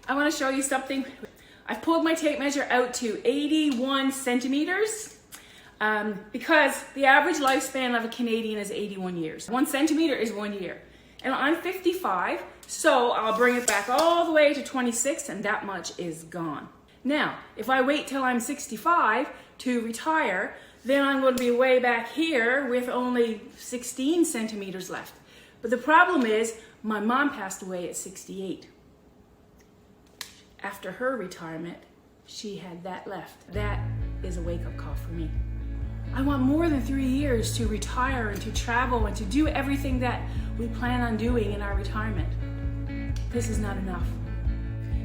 I want to show you something. I've pulled my tape measure out to 81 centimeters because the average lifespan of a Canadian is 81 years. 1 centimeter is 1 year. And I'm 55, so I'll bring it back all the way to 26, and that much is gone. Now, if I wait till I'm 65 to retire, then I'm going to be way back here with only 16 centimeters left. But the problem is, my mom passed away at 68. After her retirement, she had that left. That is a wake-up call for me. I want more than 3 years to retire and to travel and to do everything that we plan on doing in our retirement. This is not enough.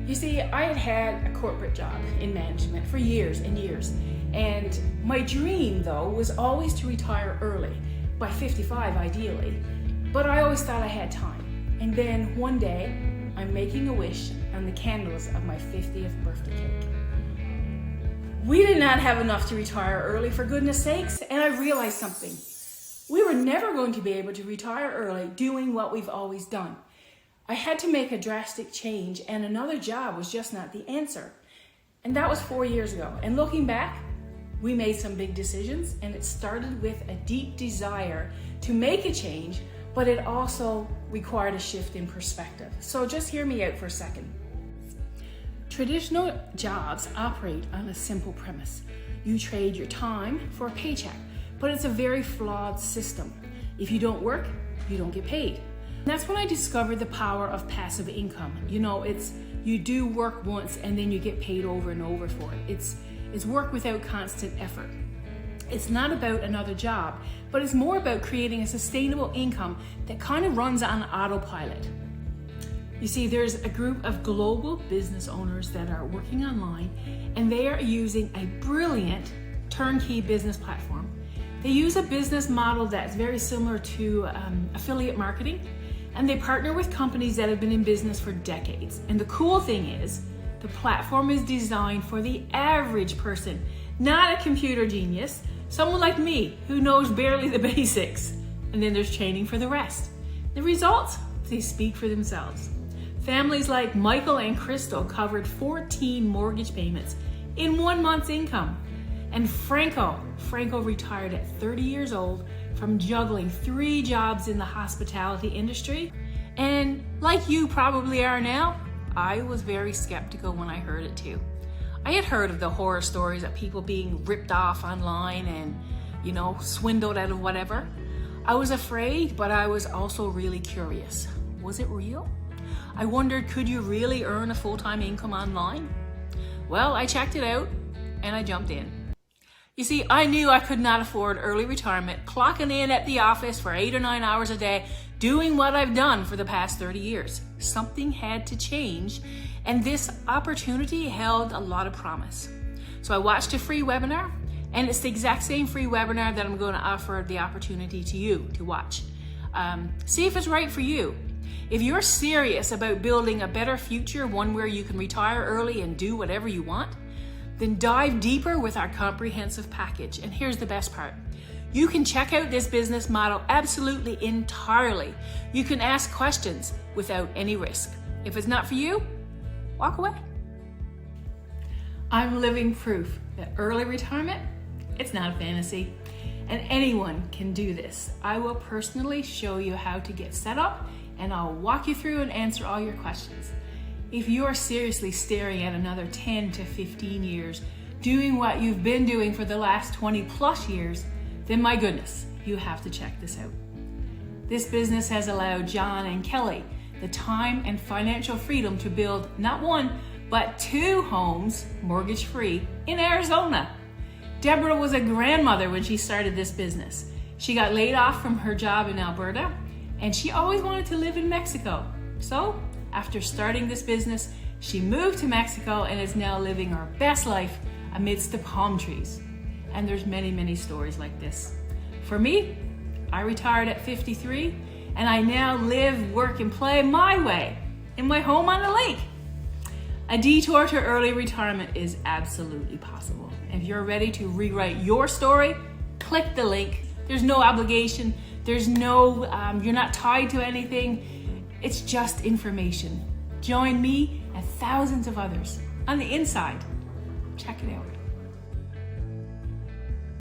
You see, I had had a corporate job in management for years and years. And my dream, though, was always to retire early, by 55 ideally. But I always thought I had time. And then one day, I'm making a wish on the candles of my 50th birthday cake. We did not have enough to retire early, for goodness sakes, and I realized something. We were never going to be able to retire early doing what we've always done. I had to make a drastic change, and another job was just not the answer. And that was 4 years ago. And looking back, we made some big decisions, and it started with a deep desire to make a change, but it also required a shift in perspective. So just hear me out for a second. Traditional jobs operate on a simple premise. You trade your time for a paycheck, but it's a very flawed system. If you don't work, you don't get paid. And that's when I discovered the power of passive income. You know, you do work once and then you get paid over and over for it. It's work without constant effort. It's not about another job, but it's more about creating a sustainable income that kind of runs on autopilot. You see, there's a group of global business owners that are working online, and they are using a brilliant turnkey business platform. They use a business model that's very similar to affiliate marketing, and they partner with companies that have been in business for decades. And the cool thing is, the platform is designed for the average person, not a computer genius, someone like me who knows barely the basics. And then there's training for the rest. The results, they speak for themselves. Families like Michael and Crystal covered 14 mortgage payments in 1 month's income. And Franco retired at 30 years old from juggling 3 jobs in the hospitality industry. And like you probably are now, I was very skeptical when I heard it too. I had heard of the horror stories of people being ripped off online and, swindled out of whatever. I was afraid, but I was also really curious. Was it real? I wondered, could you really earn a full-time income online? Well, I checked it out and I jumped in. You see, I knew I could not afford early retirement, clocking in at the office for 8 or 9 hours a day, doing what I've done for the past 30 years. Something had to change, and this opportunity held a lot of promise. So I watched a free webinar, and it's the exact same free webinar that I'm going to offer the opportunity to you to watch. See if it's right for you. If you're serious about building a better future, one where you can retire early and do whatever you want, then dive deeper with our comprehensive package. And here's the best part. You can check out this business model absolutely entirely. You can ask questions without any risk. If it's not for you, walk away. I'm living proof that early retirement, it's not a fantasy, and anyone can do this. I will personally show you how to get set up, and I'll walk you through and answer all your questions. If you're seriously staring at another 10 to 15 years doing what you've been doing for the last 20 plus years, then my goodness, you have to check this out. This business has allowed John and Kelly the time and financial freedom to build not 1, but 2 homes mortgage-free in Arizona. Deborah was a grandmother when she started this business. She got laid off from her job in Alberta, and she always wanted to live in Mexico. So, after starting this business, she moved to Mexico and is now living her best life amidst the palm trees. And there's many, many stories like this. For me, I retired at 53, and I now live, work, and play my way in my home on the lake. A detour to early retirement is absolutely possible. If you're ready to rewrite your story, click the link. There's no obligation. There's no, you're not tied to anything. It's just information. Join me and thousands of others on the inside. Check it out.